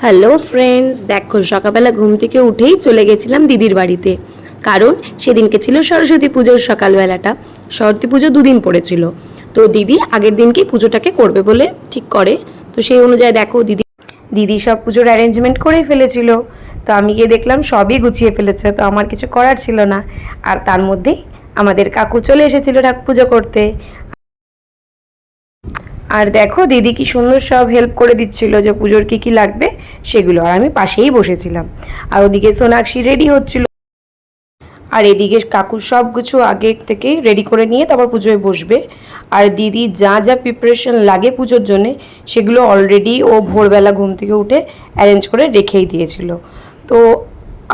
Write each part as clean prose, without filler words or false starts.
Hello friends, দেখো সকালবেলা ঘুম থেকে উঠেই চলে গেছিলাম দিদির বাড়িতে। কারণ সেদিনকে ছিল সরস্বতী পুজোর সকালবেলাটা। সরস্বতী পুজো দুদিন পড়েছিল, তো দিদি আগের দিনকেই পুজোটাকে করবে বলে ঠিক করে। তো সেই অনুযায়ী দেখো দিদি সব পুজোর অ্যারেঞ্জমেন্ট করেই ফেলেছিল। তো আমি গিয়ে দেখলাম সবই গুছিয়ে ফেলেছে, তো আমার কিছু করার ছিল না। আর তার মধ্যেই আমাদের কাকু চলে এসেছিল ঠাকুর পুজো করতে। আর দেখো দিদি কি সুন্দর সব হেল্প করে দিচ্ছিল যে পুজোর কি কি লাগবে সেগুলো, আর আমি পাশেই বসেছিলাম। আর ওদিকে সোনাক্ষী রেডি হচ্ছিল, আর এদিকে কাকু সব কিছু আগে থেকেই রেডি করে নিয়ে তারপর পুজোয় বসবে। আর দিদি যা যা প্রিপারেশন লাগে পুজোর জন্যে সেগুলো অলরেডি ও ভোরবেলা ঘুম থেকে উঠে অ্যারেঞ্জ করে রেখেই দিয়েছিল। তো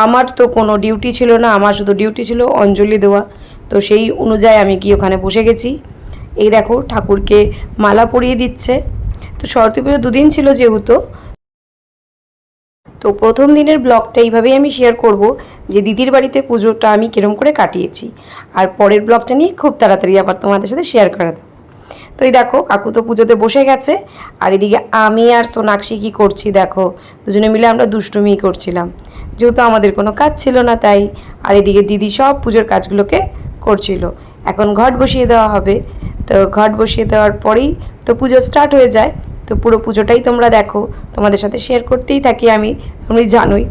আমার তো কোনো ডিউটি ছিল না, আমার শুধু ডিউটি ছিল অঞ্জলি দেওয়া। তো সেই অনুযায়ী আমি কি ওখানে বসে গেছি। এই দেখো ঠাকুরকে মালা পরিয়ে দিচ্ছে। তো সরস্বতী পুজো দুদিন ছিল যেহেতু, তো প্রথম দিনের ব্লগটা এইভাবেই আমি শেয়ার করব যে দিদির বাড়িতে পুজোটা আমি কিরম করে কাটিয়েছি। আর পরের ব্লগটা নিয়ে খুব তাড়াতাড়ি আবার তোমাদের সাথে শেয়ার করে দেবো। তো এই দেখো কাকু তো পুজোতে বসে গেছে, আর এদিকে আমি আর সোনাক্ষী কী করছি দেখো, দুজনে মিলে আমরা দুষ্টুমি করছিলাম, যেহেতু আমাদের কোনো কাজ ছিল না তাই। আর এদিকে দিদি সব পুজোর কাজগুলোকে করছিল। এখন ঘট বসিয়ে দেওয়া হবে, তো ঘট বসিয়ে দেওয়ার পরেই তো পুজো স্টার্ট হয়ে যায়। তো পুরো পুজোটাই তোমরা দেখো, তোমাদের সাথে শেয়ার করতেই থাকি আমি, তুমি জানোই।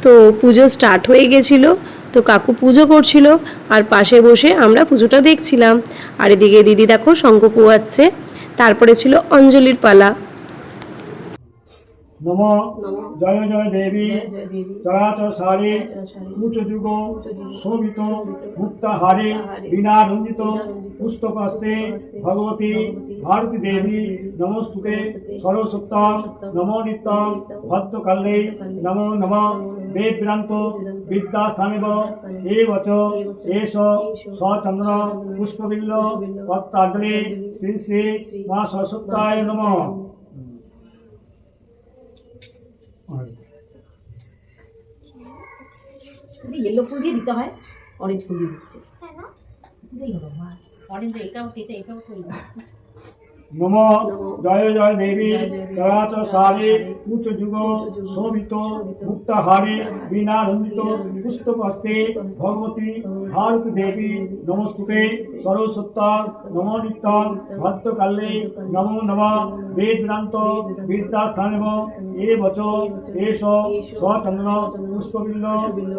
তো পুজো স্টার্ট হয়ে গেছিলো, তো কাকু পুজো করছিল আর পাশে বসে আমরা পুজোটা দেখছিলাম। আর এদিকে দিদি দেখো শঙ্খ পোয়াচ্ছে। তারপরে ছিল অঞ্জলির পালা। নম জয় জয় দেবী চরাচর সারে উচ্চ যুগ শোভিত মুক্তাহারে বিনা রঞ্জিত পুস্তকস্তে ভগবতী ভারতী দেবী নমস্তুতে সরস্বত্যম নমো নিত্যম ভক্তকালে নমো নম বেদ বেদান্ত বিদ্যাস্থানেব এবচ এষ সচন্দ্র পুষ্পবিল্ল পত্তাগ্রে শ্রী শ্রী মা সরস্বত্যায় নমঃ। येलो फुल দিয়ে দিতে হয়, অরেঞ্জ ফুল দিয়ে দিচ্ছে অরেঞ্জ এটাও নম জয় জয় দেবী চরাচর সারে উচ্চ যুগ শোভিত মুক্তাহারে বিনা রঞ্জিত পুস্তকস্তে ভগবতী ভারতী দেবী নমস্তুতে সরস্বত্যম নমো নিত্যম ভক্তকালে নমো নম বেদ বেদান্ত বিদ্যাস্থানেব এবচ এষ সচন্দ্র পুষ্পবিল্ল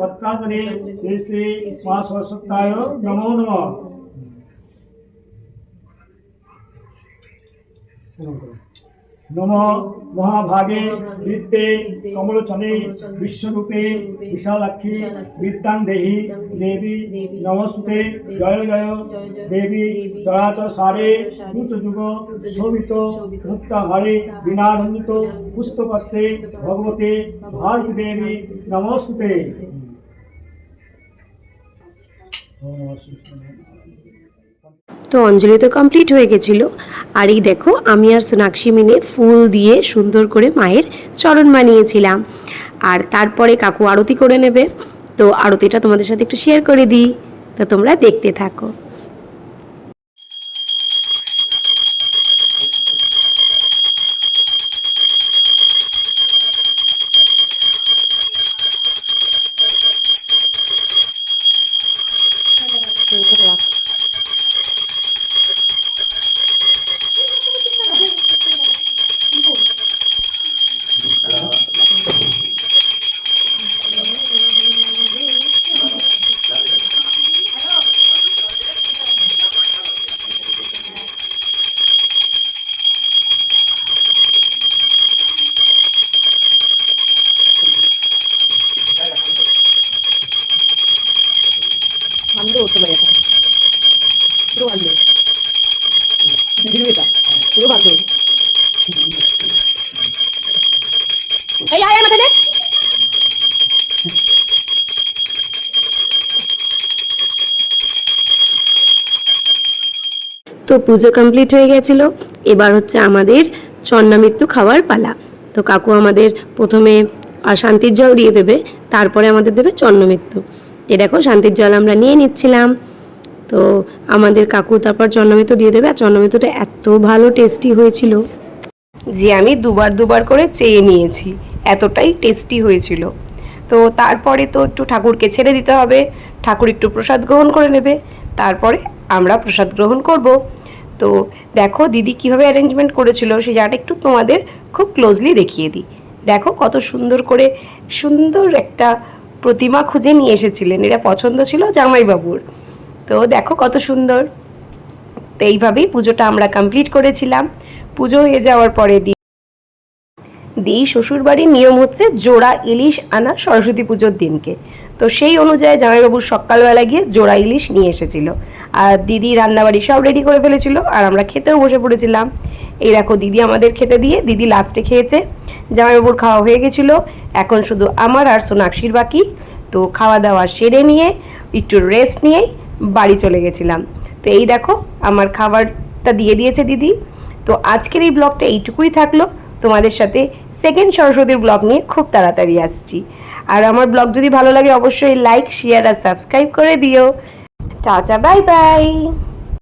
পত্রাঞ্জলি শ্রী শ্রী মা সরস্বত্যায় নমো নমঃ। নম মহাভাগে বিদ্যে কমলোচনে বিশ্বরূপে বিশালাক্ষী বিদ্যাং দেহি দেবী নমস্তুতে জয় জয় দেবী চরাচর সারে উচ্চ যুগ শোভিত মুক্তাহারে বিনা রঞ্জিত পুস্তকস্তে ভগবতে ভারতী দেবী নমস্তুতে। তো অঞ্জলি তো কমপ্লিট হয়ে গেছিলো। আর এই দেখো আমি আর সোনাক্ষী মিলে ফুল দিয়ে সুন্দর করে মায়ের চরণ বানিয়েছিলাম। আর তারপরে কাকু আরতি করে নেবে, তো আরতিটা তোমাদের সাথে একটু শেয়ার করে দিই, তো তোমরা দেখতে থাকো। ভালো হতে পারে, এটা পুরো ভালো এটা পুরো ভালো। এই আয় আমাদের তো পুজো কমপ্লিট হয়ে গেছিল। এবার হচ্ছে আমাদের চন্নামৃত্যু খাওয়ার পালা। তো কাকু আমাদের প্রথমে শান্তির জল দিয়ে দেবে, তারপরে আমাদের দেবে চন্নমৃত্যু। এ দেখো শান্তির জল আমরা নিয়ে নিচ্ছিলাম। তো আমাদের কাকু তারপর চন্নমৃত্যু দিয়ে দেবে। আর চন্নমৃত্যুটা এত ভালো টেস্টি হয়েছিল। যে আমি দুবার করে চেয়ে নিয়েছি, এতটাই টেস্টি হয়েছিল। তো তারপরে তো একটু ঠাকুরকে ছেড়ে দিতে হবে, ঠাকুর একটু প্রসাদ গ্রহণ করে নেবে, তারপরে আমরা প্রসাদ গ্রহণ করব। তো দেখো দিদি কীভাবে অ্যারেঞ্জমেন্ট করেছিল সেই জায়গাটা একটু তোমাদের খুব ক্লোজলি দেখিয়ে দিই। দেখো কত সুন্দর করে সুন্দর একটা প্রতিমা খুঁজে নিয়ে এসেছিলেন, এটা পছন্দ ছিল জামাইবাবুর। তো দেখো কত সুন্দর। তো এইভাবেই পুজোটা আমরা কমপ্লিট করেছিলাম। পুজো হয়ে যাওয়ার পরে দিদি শ্বশুরবাড়ির নিয়ম হচ্ছে জোড়া ইলিশ আনা সরস্বতী পুজোর দিনকে। তো সেই অনুযায়ী জামাইবাবুর সকালবেলা গিয়ে জোড়া ইলিশ নিয়ে এসেছিল, আর দিদি রান্নাবাড়ি সব রেডি করে ফেলেছিল, আর আমরা খেতেও বসে পড়েছিলাম। এই দেখো দিদি আমাদের খেতে দিয়ে দিদি লাস্টে খেয়েছে। জামাইবাবুর খাওয়া হয়ে গেছিলো, এখন শুধু আমার আর সোনাক্ষীর বাকি। তো খাওয়া দাওয়া সেরে নিয়ে একটু রেস্ট নিয়েই বাড়ি চলে গেছিলাম। তো এই দেখো আমার খাবারটা দিয়ে দিয়েছে দিদি। তো আজকের এই ব্লগটা এইটুকুই থাকলো। তোমাদের সাথে সেকেন্ড সরস্বতীর ব্লগ নিয়ে খুব তাড়াতাড়ি আসছি। আর আমার ব্লগ যদি ভালো লাগে অবশ্যই লাইক, শেয়ার আর সাবস্ক্রাইব করে দিও। Tata, bye bye.